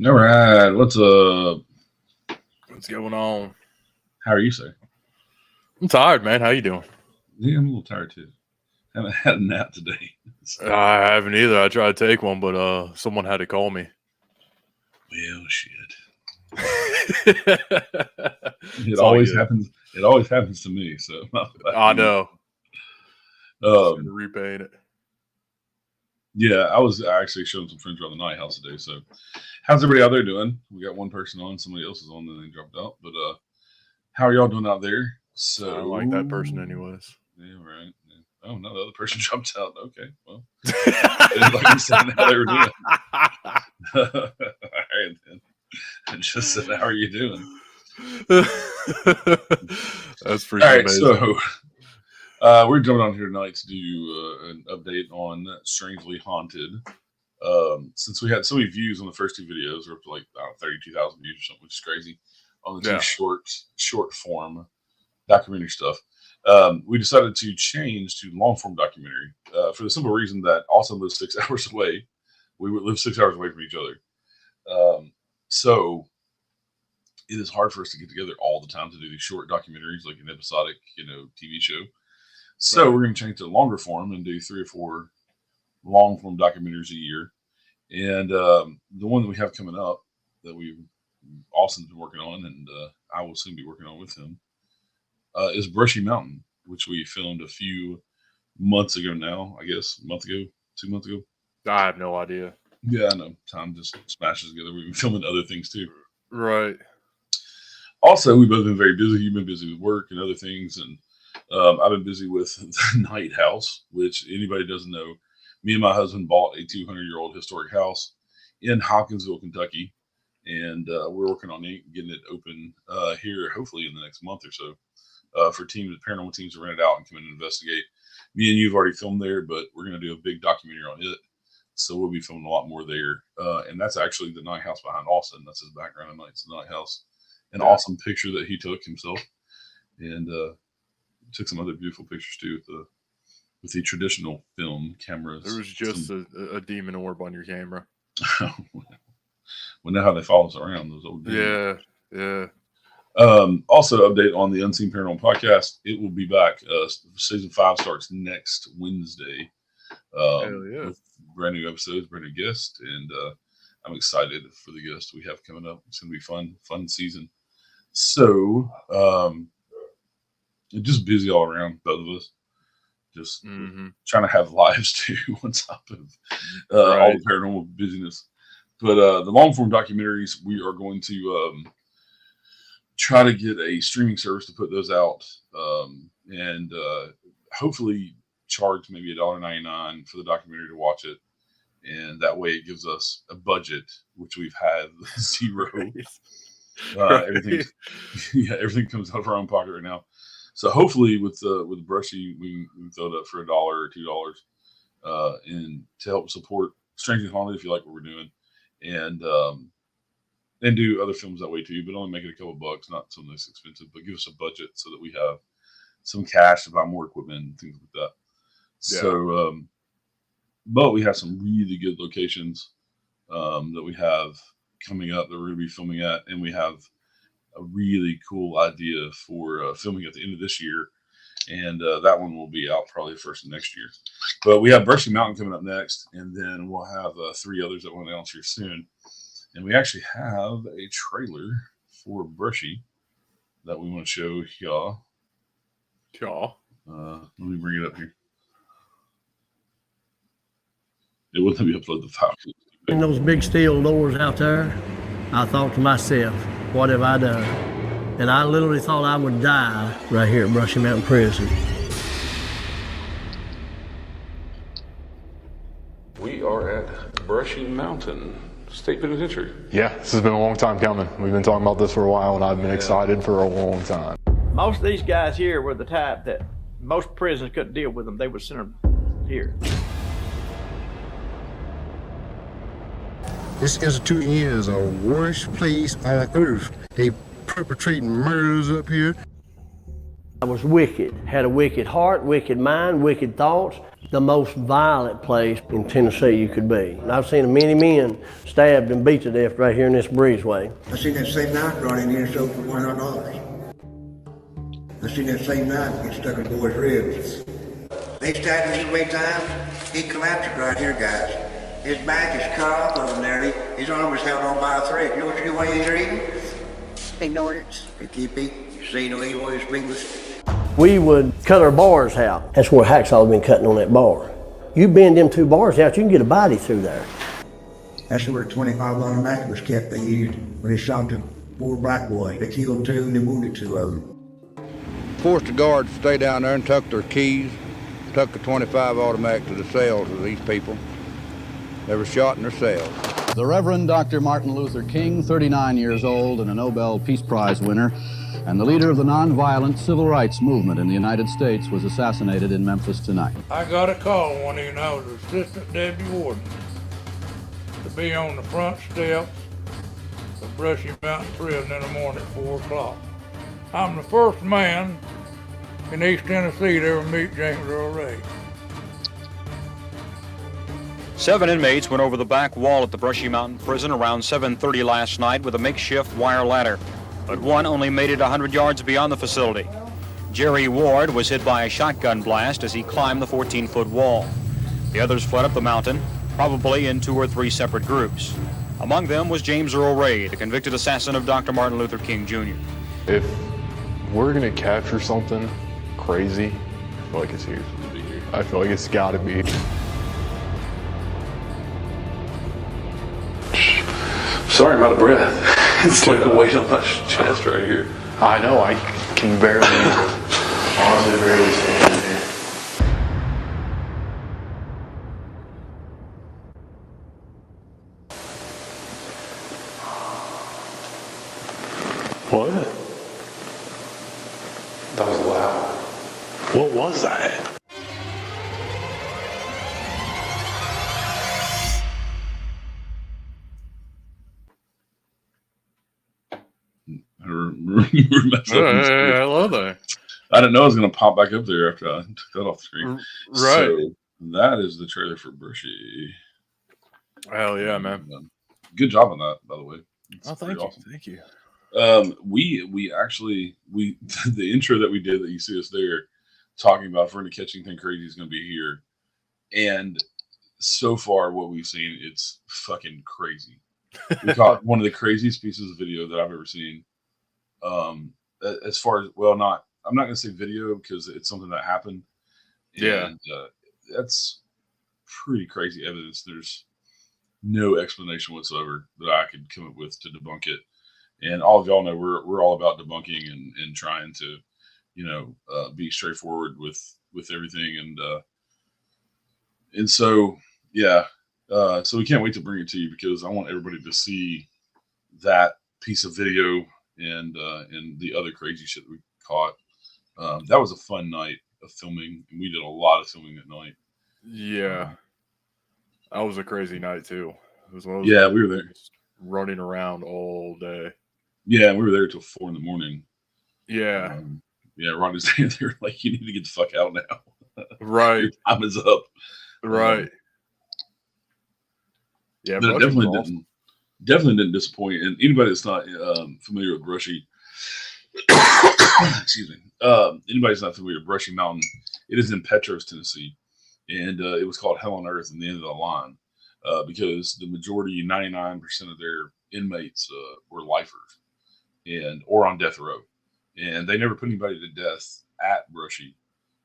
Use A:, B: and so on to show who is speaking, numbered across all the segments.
A: All right, what's up?
B: What's going on?
A: How are you, sir?
B: I'm tired, man. How you doing?
A: Yeah, I'm a little tired too. Haven't had a nap today. So,
B: I haven't either. I tried to take one, but someone had to call me.
A: well, shit.
B: It's all good.
A: Happens. It always happens to me. So
B: I know. Just
A: Um,
B: gotta repaint it.
A: yeah, I was actually showing some friends around the night house today. So, how's everybody out there doing? We got one person on, somebody else is on, then they dropped out. But how are y'all doing out there?
B: I
A: So,
B: don't like that person, anyways.
A: yeah, right. Yeah. Oh no, the other person dropped out. Okay, well, like you said, how they were doing. All right, then. I just said, how are you doing?
B: That's freaking amazing.
A: So we're jumping on here tonight to do an update on Strangely Haunted. Since we had so many views on the first two videos, we're up to like 32,000 views or something, which is crazy. On the two short form documentary stuff, we decided to change to long form documentary for the simple reason that Austin lives 6 hours away. We would live 6 hours away from each other. So it is hard for us to get together all the time to do these short documentaries, like an episodic, TV show. So we're going to change to longer form and do 3 or 4 long form documentaries a year. And the one that we have coming up that Austin's been working on, and I will soon be working on with him, is Brushy Mountain, which we filmed a few months ago now, I guess, a month ago, 2 months ago.
B: I have no idea.
A: Yeah, I know. Time just smashes together. We've been filming other things too.
B: Right.
A: Also, we've both been very busy. You've been busy with work and other things, and I've been busy with the Night House, which anybody doesn't know. Me and my husband bought a 200-year-old historic house in Hopkinsville, Kentucky, and we're working on getting it open here, hopefully in the next month or so, for paranormal teams to rent it out and come in and investigate. Me and you've already filmed there, but we're going to do a big documentary on it. So we'll be filming a lot more there. And that's actually the Night House behind Austin. That's his background in the Night House. An awesome picture that he took himself. And took some other beautiful pictures too with the traditional film cameras.
B: There was just a demon orb on your camera.
A: Well, now how they follow us around, those old demons.
B: Yeah.
A: Also, update on the Unseen Paranormal podcast. It will be back. Season 5 starts next Wednesday. With brand new episodes, brand new guests, and I'm excited for the guests we have coming up. It's gonna be fun season. So just busy all around, both of us. Just trying to have lives too on top of all the paranormal busyness. But the long form documentaries, we are going to try to get a streaming service to put those out, and hopefully charge maybe $1.99 for the documentary to watch it, and that way it gives us a budget, which we've had zero. Everything comes out of our own pocket right now. So hopefully with Brushy, we can throw it up for $1 or $2, and to help support Strangely Haunted if you like what we're doing, and do other films that way too, but only make it a couple bucks, not something that's expensive, but give us a budget so that we have some cash to buy more equipment and things like that. Yeah. So, but we have some really good locations that we have coming up that we're going to be filming at, and we have a really cool idea for filming at the end of this year, and that one will be out probably the first of next year. But we have Brushy Mountain coming up next, and then we'll have 3 others that we'll announce here soon. And we actually have a trailer for Brushy that we want to show y'all. Let me bring it up here. It wouldn't let me upload the file.
C: In those big steel doors out there, I thought to myself, what have I done? And I literally thought I would die right here at Brushy Mountain Prison.
A: We are at Brushy Mountain State Penitentiary.
D: Yeah, this has been a long time coming. We've been talking about this for a while, and I've been excited for a long time.
E: Most of these guys here were the type that most prisons couldn't deal with them. They would send them here.
F: This institute is the worst place on earth. They perpetrating murders up here.
C: I was wicked, had a wicked heart, wicked mind, wicked thoughts. The most violent place in Tennessee you could be. And I've seen many men stabbed and beat to death right here in this breezeway.
F: I seen that same knife brought in here and sold for $100. I seen that same knife get stuck in boys' ribs. They stabbed him 3 times. He collapsed right here, guys. His back is cut off of him nearly. His arm was held on by a thread. You know what you do while you're eating? Ignore it. You keep eating. See no evil is speakless.
C: We would cut our bars out. That's where Hacksaw's been cutting on that bar. You bend them 2 bars out, you can get a body through there.
F: That's where the 25 automatic was kept. They used when they shot the 4 black boys. They killed 2 and they wounded 2 of them.
G: Forced the guards to stay down there and took their keys, took the 25 automatic to the cells of these people. They were shot in their cells.
H: The Reverend Dr. Martin Luther King, 39 years old and a Nobel Peace Prize winner, and the leader of the nonviolent civil rights movement in the United States, was assassinated in Memphis tonight.
I: I got a call one evening. I was assistant deputy warden to be on the front steps of Brushy Mountain Prison in the morning at 4 o'clock. I'm the first man in East Tennessee to ever meet James Earl Ray.
J: 7 inmates went over the back wall at the Brushy Mountain Prison around 7:30 last night with a makeshift wire ladder, but one only made it 100 yards beyond the facility. Jerry Ward was hit by a shotgun blast as he climbed the 14-foot wall. The others fled up the mountain, probably in 2 or 3 separate groups. Among them was James Earl Ray, the convicted assassin of Dr. Martin Luther King Jr.
D: If we're gonna capture something crazy, I feel like it's here. I feel like it's gotta be.
A: Sorry, I'm out of breath. It's like a weight on my chest right here.
D: I know, I can barely, honestly barely stand here. What? That was loud. What was that?
B: I love that.
A: I didn't know I was going to pop back up there after I took that off the screen.
B: Right.
A: So that is the trailer for Brushy.
B: Hell yeah, man.
A: Good job on that, by the way. It's
B: Oh, thank you.
A: awesome.
B: Thank you.
A: We actually the intro that we did that you see us there talking about if we're going to catch anything crazy is going to be here. And so far what we've seen, it's fucking crazy. We caught one of the craziest pieces of video that I've ever seen. As far as, well, I'm not going to say video because it's something that happened.
B: Yeah.
A: And that's pretty crazy evidence. There's no explanation whatsoever that I could come up with to debunk it. And all of y'all know we're all about debunking and trying to, be straightforward with everything. And so, yeah. So we can't wait to bring it to you because I want everybody to see that piece of video and the other crazy shit that we caught. That was a fun night of filming, and we did a lot of filming that night.
B: Yeah. That was a crazy night too. It was one of those
A: Yeah,
B: nights
A: we were there.
B: just running around all day.
A: Yeah, we were there till 4 a.m.
B: Yeah.
A: Yeah, Ronnie's standing there like, you need to get the fuck out now.
B: Right.
A: Your time is up.
B: Right. Yeah,
A: But it
B: Brushy was
A: definitely didn't disappoint. And anybody that's not familiar with Brushy, excuse me, anybody that's not familiar with Brushy Mountain, it is in Petros, Tennessee, and it was called Hell on Earth in the end of the line because the majority, 99% of their inmates were lifers or on death row, and they never put anybody to death at Brushy.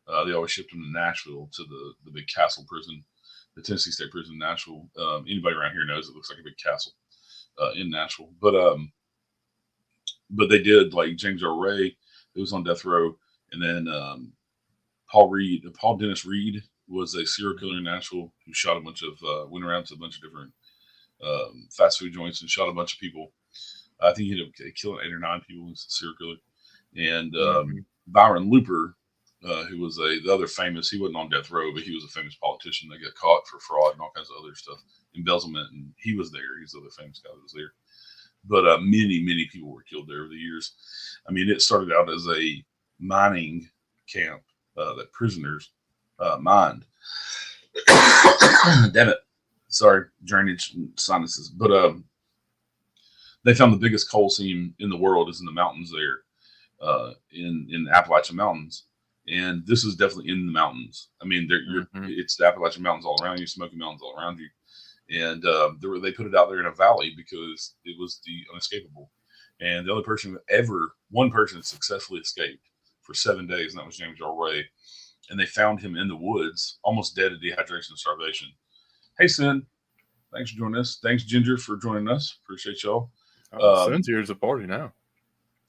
A: They always shipped them to Nashville to the big castle prison, the Tennessee State Prison in Nashville. Anybody around here knows it looks like a big castle in Nashville. But they did, like James Earl Ray, who was on death row, and then Paul Dennis Reed was a serial killer in Nashville who shot a bunch of went around to a bunch of different fast food joints and shot a bunch of people. I think he ended up killing 8 or 9 people. He's a serial killer. And Byron Looper, who was the other famous, he wasn't on death row, but he was a famous politician that got caught for fraud and all kinds of other stuff, embezzlement, and he was there. He's the other famous guy that was there. But many people were killed there over the years. I mean, it started out as a mining camp that prisoners mined. Damn it. Sorry, drainage and sinuses. But they found the biggest coal seam in the world is in the mountains there, in the Appalachian Mountains. And this is definitely in the mountains. I mean, it's the Appalachian Mountains all around you, Smoky Mountains all around you. And they put it out there in a valley because it was the unescapable. And the only person one person successfully escaped for 7 days, and that was James Earl Ray. And they found him in the woods, almost dead of dehydration and starvation. Hey, Sin, thanks for joining us. Thanks, Ginger, for joining us. Appreciate y'all.
B: Sin's here's a party now.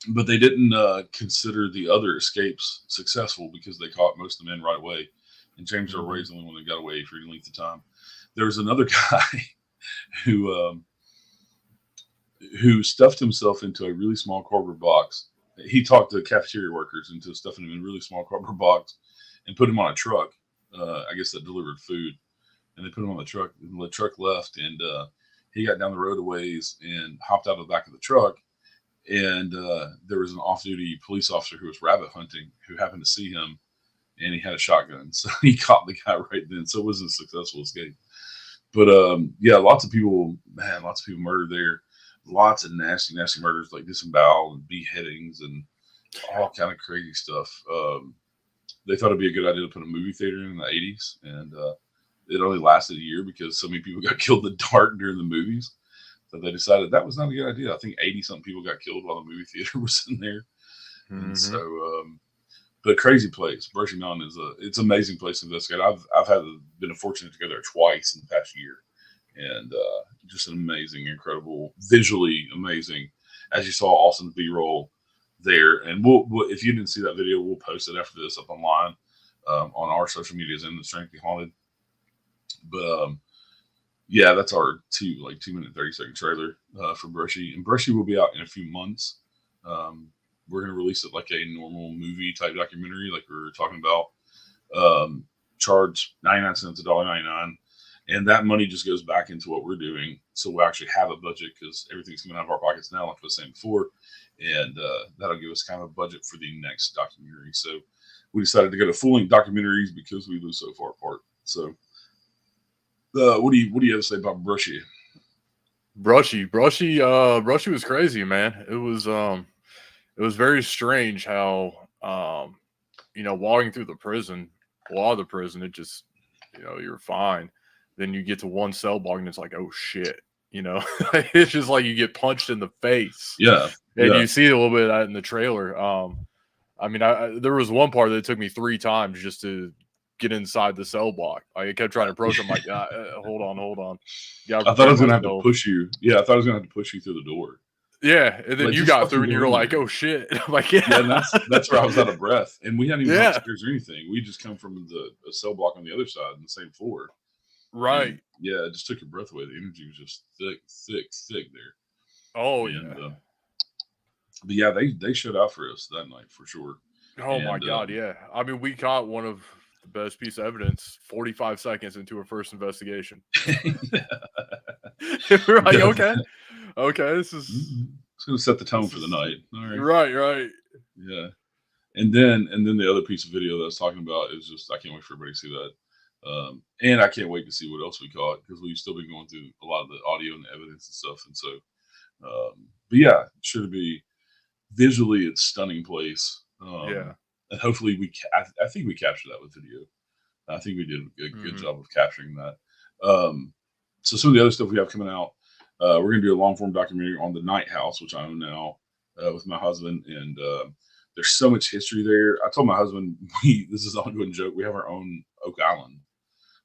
A: But they didn't consider the other escapes successful because they caught most of the men right away. And James Earl Ray's the only one that got away for any length of time. There was another guy who stuffed himself into a really small cardboard box. He talked to cafeteria workers into stuffing him in a really small cardboard box and put him on a truck, I guess that delivered food. And they put him on the truck, and the truck left, and he got down the road a ways and hopped out of the back of the truck. And there was an off-duty police officer who was rabbit hunting who happened to see him, and he had a shotgun. So he caught the guy right then. So it was a successful escape. But yeah, lots of people murdered there. Lots of nasty, nasty murders like disembowel and beheadings and all kind of crazy stuff. They thought it'd be a good idea to put a movie theater in the 80s, and it only lasted a year because so many people got killed in the dark during the movies that they decided that was not a good idea. I think 80-something people got killed while the movie theater was in there. And so, but crazy place. Brushy Mountain it's an amazing place to investigate. I've been fortunate to go there twice in the past year, and just an amazing, incredible, visually amazing. As you saw, awesome B-roll there. And we'll if you didn't see that video, we'll post it after this up online on our social medias and the Strangely Haunted. But yeah, that's our 2 minute 30-second trailer for Brushy. And Brushy will be out in a few months. We're going to release it like a normal movie type documentary, like we were talking about. Charge 99 cents, $1.99. And that money just goes back into what we're doing. So we actually have a budget because everything's coming out of our pockets now, like I was saying before. And that'll give us kind of a budget for the next documentary. So we decided to go to full-length documentaries because we live so far apart. So what do you have to say about Brushy?
B: Brushy was crazy, man. It was very strange how walking through the prison, a lot of the prison, it just you're fine. Then you get to one cell block and it's like, oh shit, it's just like you get punched in the face.
A: Yeah,
B: and you see a little bit of that in the trailer. I mean, there was one part that it took me 3 times just to get inside the cell block. I kept trying to approach him like, hold on. Yeah,
A: I thought I was gonna have to push you. Yeah, I thought I was gonna have to push you through the door.
B: Yeah, and then you got through and you were like, oh shit. I'm like, yeah.
A: And that's where I was out of breath. And we hadn't even gone upstairs or anything. We just come from a cell block on the other side on the same floor.
B: Right.
A: And yeah, it just took your breath away. The energy was just thick there.
B: Oh,
A: and, yeah. But yeah, they showed out for us that night for sure.
B: Oh my God, yeah. I mean, we caught one of the best piece of evidence 45 seconds into our first investigation. We're like, okay, this is
A: it's gonna set the tone for the night. All right.
B: Right.
A: Yeah. And then the other piece of video that I was talking about is just I can't wait for everybody to see that. And I can't wait to see what else we caught because we've still been going through a lot of the audio and the evidence and stuff. And so, but yeah, sure to be visually, it's stunning place. And hopefully I think we captured that with video. I think we did a good job of capturing that. So some of the other stuff we have coming out, we're going to do a long form documentary on the Night House, which I own now with my husband. And there's so much history there. I told my husband, this is an ongoing joke. We have our own Oak Island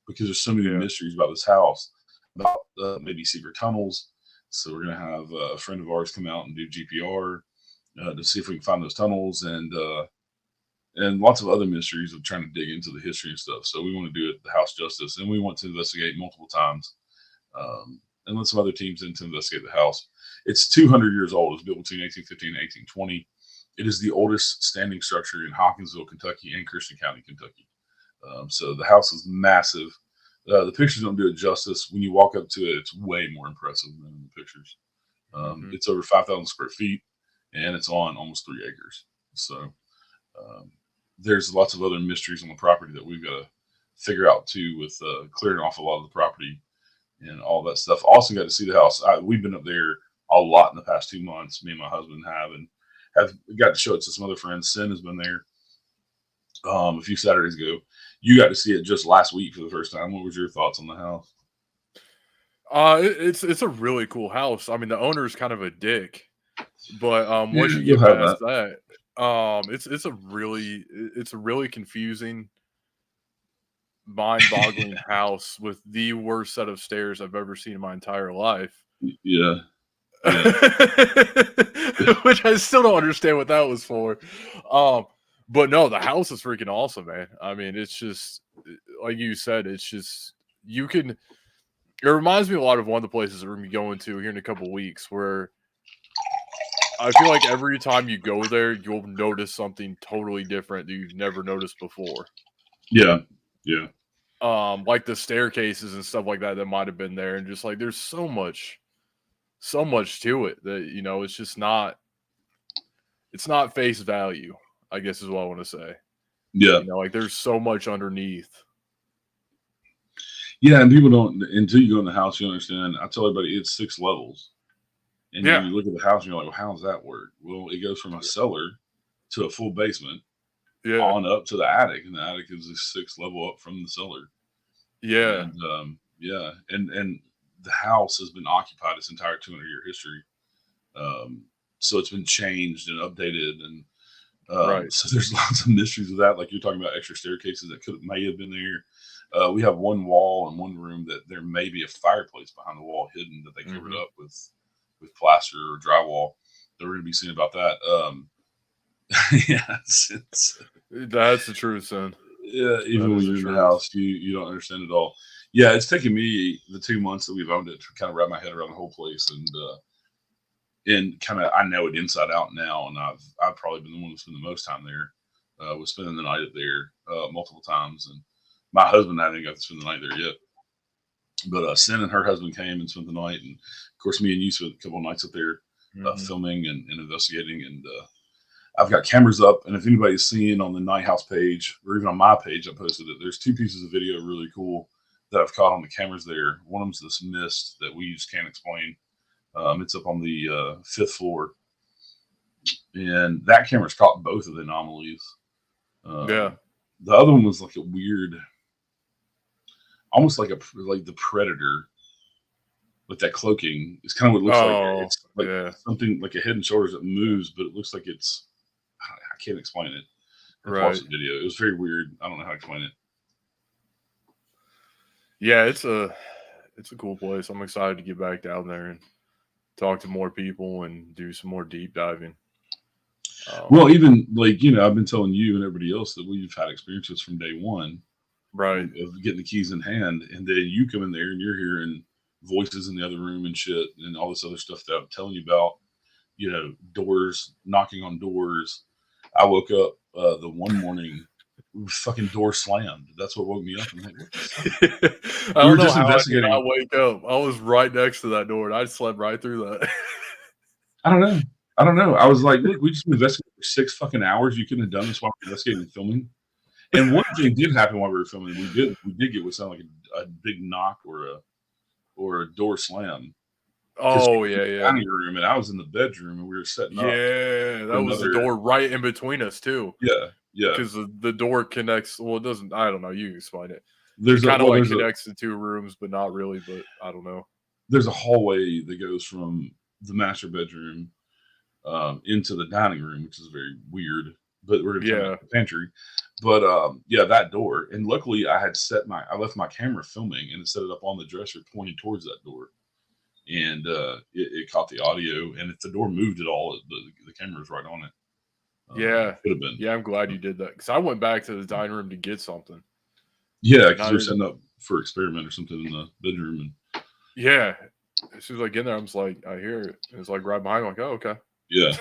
A: because there's so many mysteries about this house, about maybe secret tunnels. So we're going to have a friend of ours come out and do GPR to see if we can find those tunnels and lots of other mysteries of trying to dig into the history and stuff. So we want to do it the house justice, and we want to investigate multiple times and let some other teams in to investigate the house. It's 200 years old. It was built between 1815 and 1820. It is the oldest standing structure in Hopkinsville, Kentucky, and Christian County, Kentucky. So the house is massive. The pictures don't do it justice. When you walk up to it, it's way more impressive than in the pictures. It's over 5,000 square feet, and it's on almost 3 acres. So there's lots of other mysteries on the property that we've got to figure out too, with clearing off a lot of the property and all that stuff. Also got to see the house. We've been up there a lot in the past 2 months. Me and my husband have got to show it to some other friends. Sin has been there a few Saturdays ago. You got to see it just last week for the first time. What was your thoughts on the house?
B: It's a really cool house. I mean, the owner is kind of a dick, but once you get past that, it's a really confusing, mind-boggling house with the worst set of stairs I've ever seen in my entire life.
A: Yeah.
B: Which I still don't understand what that was for. But no, the house is freaking awesome, man. I mean, it's just like you said, it's just it reminds me a lot of one of the places that we're gonna be going to here in a couple of weeks, where I feel like every time you go there, you'll notice something totally different that you've never noticed before.
A: Yeah. Yeah.
B: Like the staircases and stuff like that might have been there, and just like there's so much to it that, you know, it's not face value, I guess is what I want to say.
A: Yeah.
B: You know, like there's so much underneath.
A: Yeah, and people don't, until you go in the house, you understand. I tell everybody it's 6 levels. And
B: Yeah.
A: then you look at the house and you're like, well, how does that work? Well, it goes from a cellar to a full basement on up to the attic. And the attic is a 6th level up from the cellar.
B: Yeah.
A: And and the house has been occupied its entire 200-year history. So it's been changed and updated. And
B: Right.
A: so there's lots of mysteries with that. Like you're talking about extra staircases that may have been there. We have one wall in one room that there may be a fireplace behind the wall hidden that they covered up with plaster or drywall. That we're going to be seeing about that. Yeah,
B: that's the truth, son.
A: Yeah, even when you're in the house, you don't understand it all. Yeah, it's taken me the 2 months that we've owned it to kind of wrap my head around the whole place, and kind of I know it inside out now. And I've probably been the one to spend the most time there. Was spending the night up there multiple times, and my husband hasn't got to spend the night there yet. But Sin and her husband came and spent the night, and of course me and you spent a couple of nights up there filming and investigating. And I've got cameras up, and if anybody's seen on the Night House page or even on my page, I posted it. There's 2 pieces of video really cool that I've caught on the cameras there. One of them's this mist that we just can't explain. It's up on the 5th floor, and that camera's caught both of the anomalies.
B: Yeah.
A: The other one was like a weird, almost like the Predator with that cloaking. It's kind of what it looks like. It's like something like a Head and Shoulders that moves, but it looks like it's, I can't explain it.
B: Right.
A: Watched the video. It was very weird. I don't know how to explain it.
B: Yeah, it's a cool place. I'm excited to get back down there and talk to more people and do some more deep diving.
A: Well, even like, you know, I've been telling you and everybody else that we've had experiences from day one,
B: right,
A: of getting the keys in hand, and then you come in there and you're hearing voices in the other room and shit and all this other stuff that I'm telling you about, you know, doors, knocking on doors. I woke up the one morning, fucking door slammed. That's what woke me up. I'm like,
B: I don't know how I did not wake up. I was right next to that door and I slept right through that.
A: I don't know. I was like, look, we just investigated for 6 fucking hours. You couldn't have done this while we were investigating and filming. And one thing did happen while we were filming. We did get what sounded like a big knock or a door slam.
B: Oh yeah.
A: Dining room, and I was in the bedroom, and we were setting up.
B: Yeah, that was the door right in between us too.
A: Yeah.
B: Because the door connects. Well, it doesn't. I don't know. You explain it.
A: There's
B: kind of connects the 2 rooms, but not really. But I don't know.
A: There's a hallway that goes from the master bedroom into the dining room, which is very weird. But we're gonna talk about the pantry. But yeah, that door. And luckily, I left my camera filming and set it up on the dresser, pointed towards that door. And it caught the audio, and if the door moved at all, the camera was right on it.
B: Yeah,
A: could have been.
B: Yeah, I'm glad you did that, because I went back to the dining room to get something.
A: Yeah, because we're setting up for experiment or something in the bedroom. And
B: yeah, as soon as I get in there, I'm just like, I hear it. It's like right behind. I'm like, oh, okay.
A: Yeah.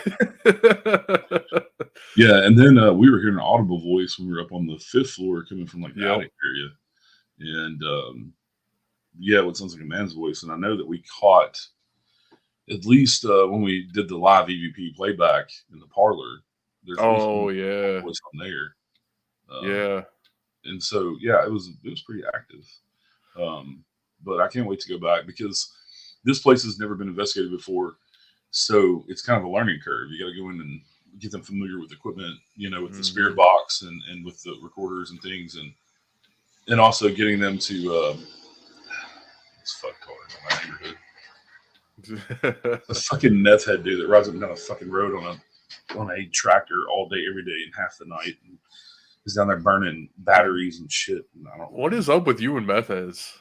A: Yeah, and then we were hearing an audible voice when we were up on the 5th floor, coming from like the attic area, and yeah, what sounds like a man's voice. And I know that we caught, at least when we did the live EVP playback in the parlor, There's
B: Oh yeah,
A: was on there.
B: yeah.
A: And so yeah, it was pretty active. But I can't wait to go back because this place has never been investigated before. So it's kind of a learning curve. You got to go in and get them familiar with equipment, you know, with the spirit box and with the recorders and things, and also getting them to this fuck cars in my neighborhood. The fucking meth head dude that rides up and down a fucking road on a tractor all day, every day, and half the night. And he's down there burning batteries and shit. And I don't know.
B: What is up with you and meth heads?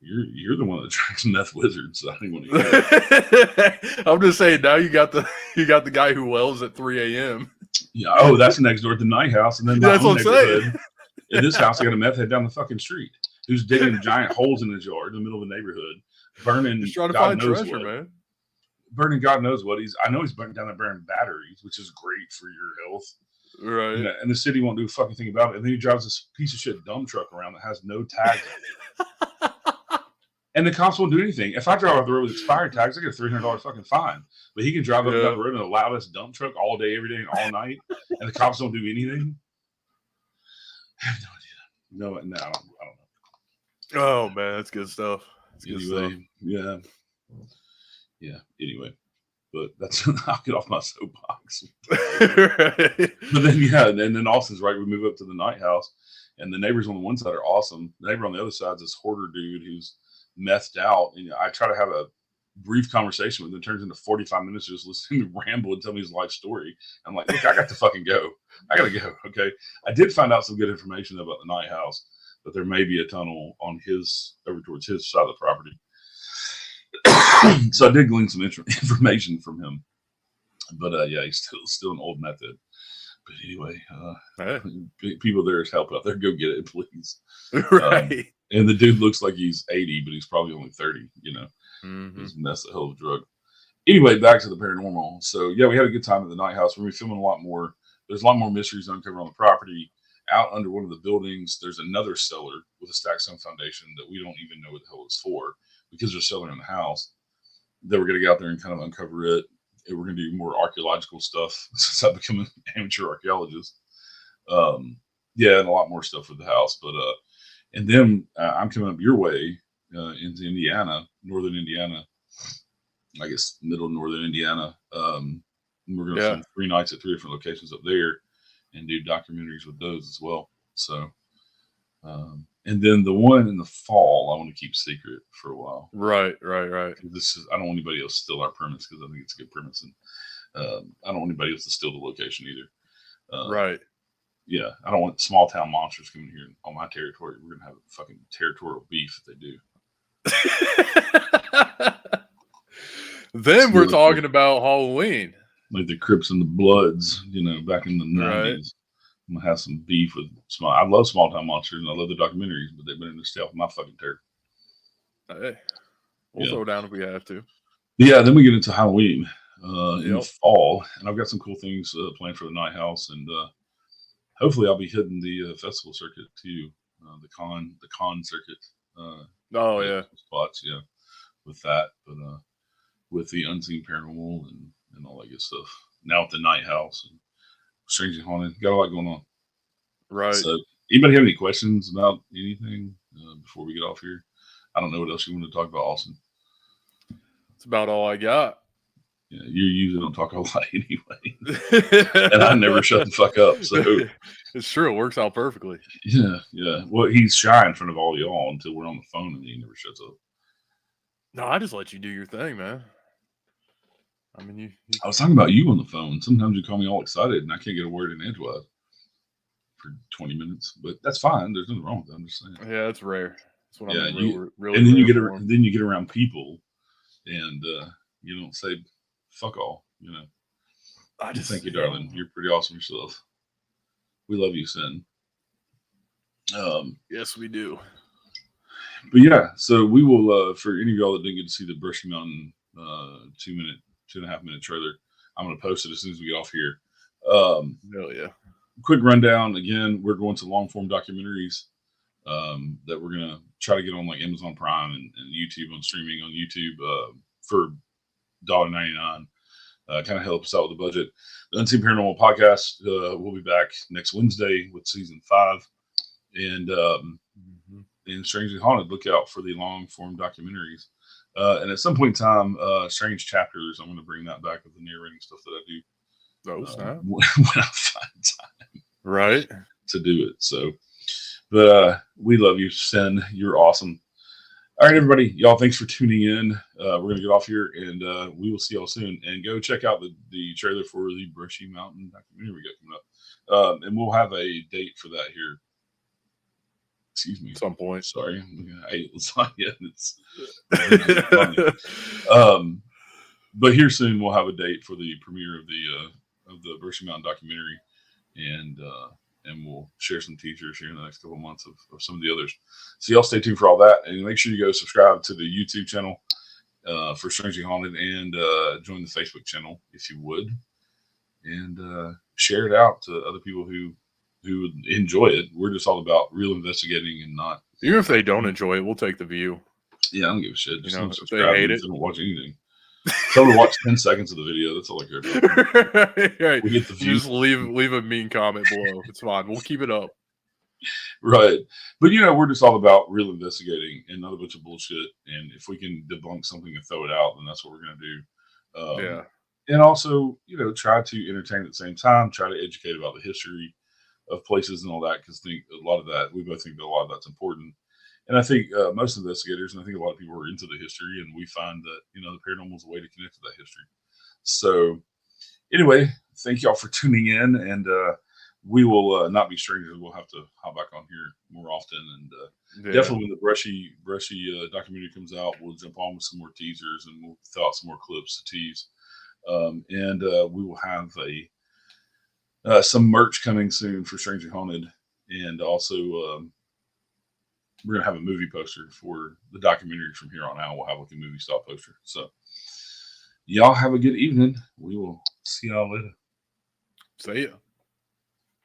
A: You're the one that attracts meth wizards. So I don't want to.
B: I'm just saying. Now you got the guy who wells at 3 a.m.
A: Yeah. Oh, that's next door at the night house, and then my
B: That's
A: own
B: what I'm saying.
A: neighborhood. In this house, I got a meth head down the fucking street who's digging giant holes in his yard in the middle of the neighborhood, burning.
B: Just trying to
A: God
B: find
A: knows
B: treasure,
A: what.
B: man.
A: Burning God knows what. I know he's burning down there burning batteries, which is great for your health.
B: Right.
A: You know, and the city won't do a fucking thing about it. And then he drives this piece of shit dump truck around that has no tags on it. And the cops won't do anything. If I drive off the road with expired tags, I get a $300 fucking fine. But he can drive up and down the road in the loudest dump truck all day, every day, and all night, and the cops don't do anything. I have no idea. No, I don't know.
B: Oh man, that's good stuff. That's good stuff.
A: Anyway, yeah. Anyway, but that's I'll get off my soapbox.
B: Right.
A: But then and then Austin's right. We move up to the night house, and the neighbors on the one side are awesome. The neighbor on the other side is this hoarder dude who's methed out, and I try to have a brief conversation with him. It turns into 45 minutes just listening to ramble and tell me his life story. I'm like, look, I got to fucking go. I gotta go. Okay. I did find out some good information about the night house, that there may be a tunnel on over towards his side of the property. So I did glean some information from him. But yeah, he's still an old method. But anyway, people there is help out there. Go get it, please.
B: Right.
A: And the dude looks like he's 80, but he's probably only 30, you know.
B: Mm-hmm.
A: He's a mess, a hell of a drug. Anyway, back to the paranormal. So yeah, we had a good time at the night house. We're filming a lot more. There's a lot more mysteries uncovered on the property. Out under one of the buildings, there's another cellar with a stacked stone foundation that we don't even know what the hell it's for, because there's a cellar in the house. That we're going to get out there and kind of uncover it. And we're going to do more archaeological stuff since I've become an amateur archaeologist. Yeah, and a lot more stuff with the house. But and then I'm coming up your way into Indiana, northern Indiana. I guess middle northern Indiana. And we're going to spend 3 nights at 3 different locations up there and do documentaries with those as well. So, and then the one in the fall, I want to keep secret for a while.
B: Right.
A: I don't want anybody else to steal our premise, because I think it's a good premise, and I don't want anybody else to steal the location either.
B: Right.
A: Yeah, I don't want small town monsters coming here on my territory. We're gonna have a fucking territorial beef if they do.
B: Then we're talking about Halloween,
A: like the Crips and the Bloods, you know, back in the 90s. I'm gonna have some beef with I love small town monsters and I love the documentaries, but they've been in the stay off my fucking turf.
B: Hey, we'll throw down if we have to.
A: Yeah, then we get into Halloween in the fall, and I've got some cool things planned for the night house, and hopefully I'll be hitting the festival circuit too, the con circuit. Spots, with that, but with the unseen paranormal and all that good stuff. Now at the night house and Strangely Haunted, got a lot going on.
B: Right.
A: So, anybody have any questions about anything before we get off here? I don't know what else you want to talk about, Austin.
B: That's about all I got.
A: Yeah, you usually don't talk a lot anyway, and I never shut the fuck up. So
B: it's true, it works out perfectly.
A: Yeah. Well, he's shy in front of all y'all until we're on the phone, and he never shuts up.
B: No, I just let you do your thing, man. I mean,
A: I was talking about you on the phone. Sometimes you call me all excited, and I can't get a word in edgewise for 20 minutes. But that's fine. There's nothing wrong with that. I'm just saying.
B: Yeah, it's rare. That's what I'm
A: really. And then you get around people, and you don't say fuck all. You know. Thank you, darling. You're pretty awesome yourself. We love you, Sin.
B: Yes, we do.
A: But yeah, so we will. For any of y'all that didn't get to see the Brushy Mountain 2.5 minute trailer, I'm going to post it as soon as we get off here.
B: Hell yeah.
A: Quick rundown. Again, we're going to long form documentaries that we're going to try to get on like Amazon Prime and YouTube, on streaming on YouTube for $1.99. kind of help us out with the budget. The Unseen Paranormal Podcast will be back next Wednesday with season 5, and Strangely Haunted. Look out for the long form documentaries. And at some point in time, Strange Chapters, I'm going to bring that back with the narrating stuff that I do. When I find time.
B: Right.
A: To do it. So, but we love you, Sen. You're awesome. All right, everybody. Y'all, thanks for tuning in. We're going to get off here, and we will see y'all soon. And go check out the trailer for the Brushy Mountain documentary we got coming up. And we'll have a date for that here. Excuse me.
B: At some point.
A: Sorry. I ate lasagna. But here soon we'll have a date for the premiere of the Brushy Mountain documentary, and we'll share some teasers here in the next couple of months of some of the others. So y'all stay tuned for all that, and make sure you go subscribe to the YouTube channel for Strangely Haunted, and join the Facebook channel if you would, and share it out to other people who would enjoy it. We're just all about real investigating and not.
B: Even if they don't enjoy it, we'll take the view.
A: Yeah, I don't give a shit. Just
B: if they hate it,
A: don't watch anything. Tell them to watch 10 seconds of the video. That's all I care about.
B: Right.
A: We get the view.
B: Just leave a mean comment below. It's fine. We'll keep it up.
A: Right. But, we're just all about real investigating and not a bunch of bullshit. And if we can debunk something and throw it out, then that's what we're going to do.
B: Yeah.
A: And also, try to entertain at the same time, try to educate about the history of places and all that, because we both think that a lot of that's important. And I think most investigators, and I think a lot of people are into the history, and we find that, the paranormal is a way to connect to that history. So anyway, thank y'all for tuning in, and we will not be strangers. We'll have to hop back on here more often, and definitely when the brushy documentary comes out, we'll jump on with some more teasers, and we'll throw out some more clips to tease. And we will have some merch coming soon for Strangely Haunted, and also we're going to have a movie poster for the documentary from here on out. We'll have like a movie style poster. So y'all have a good evening. We will see y'all later.
B: See ya.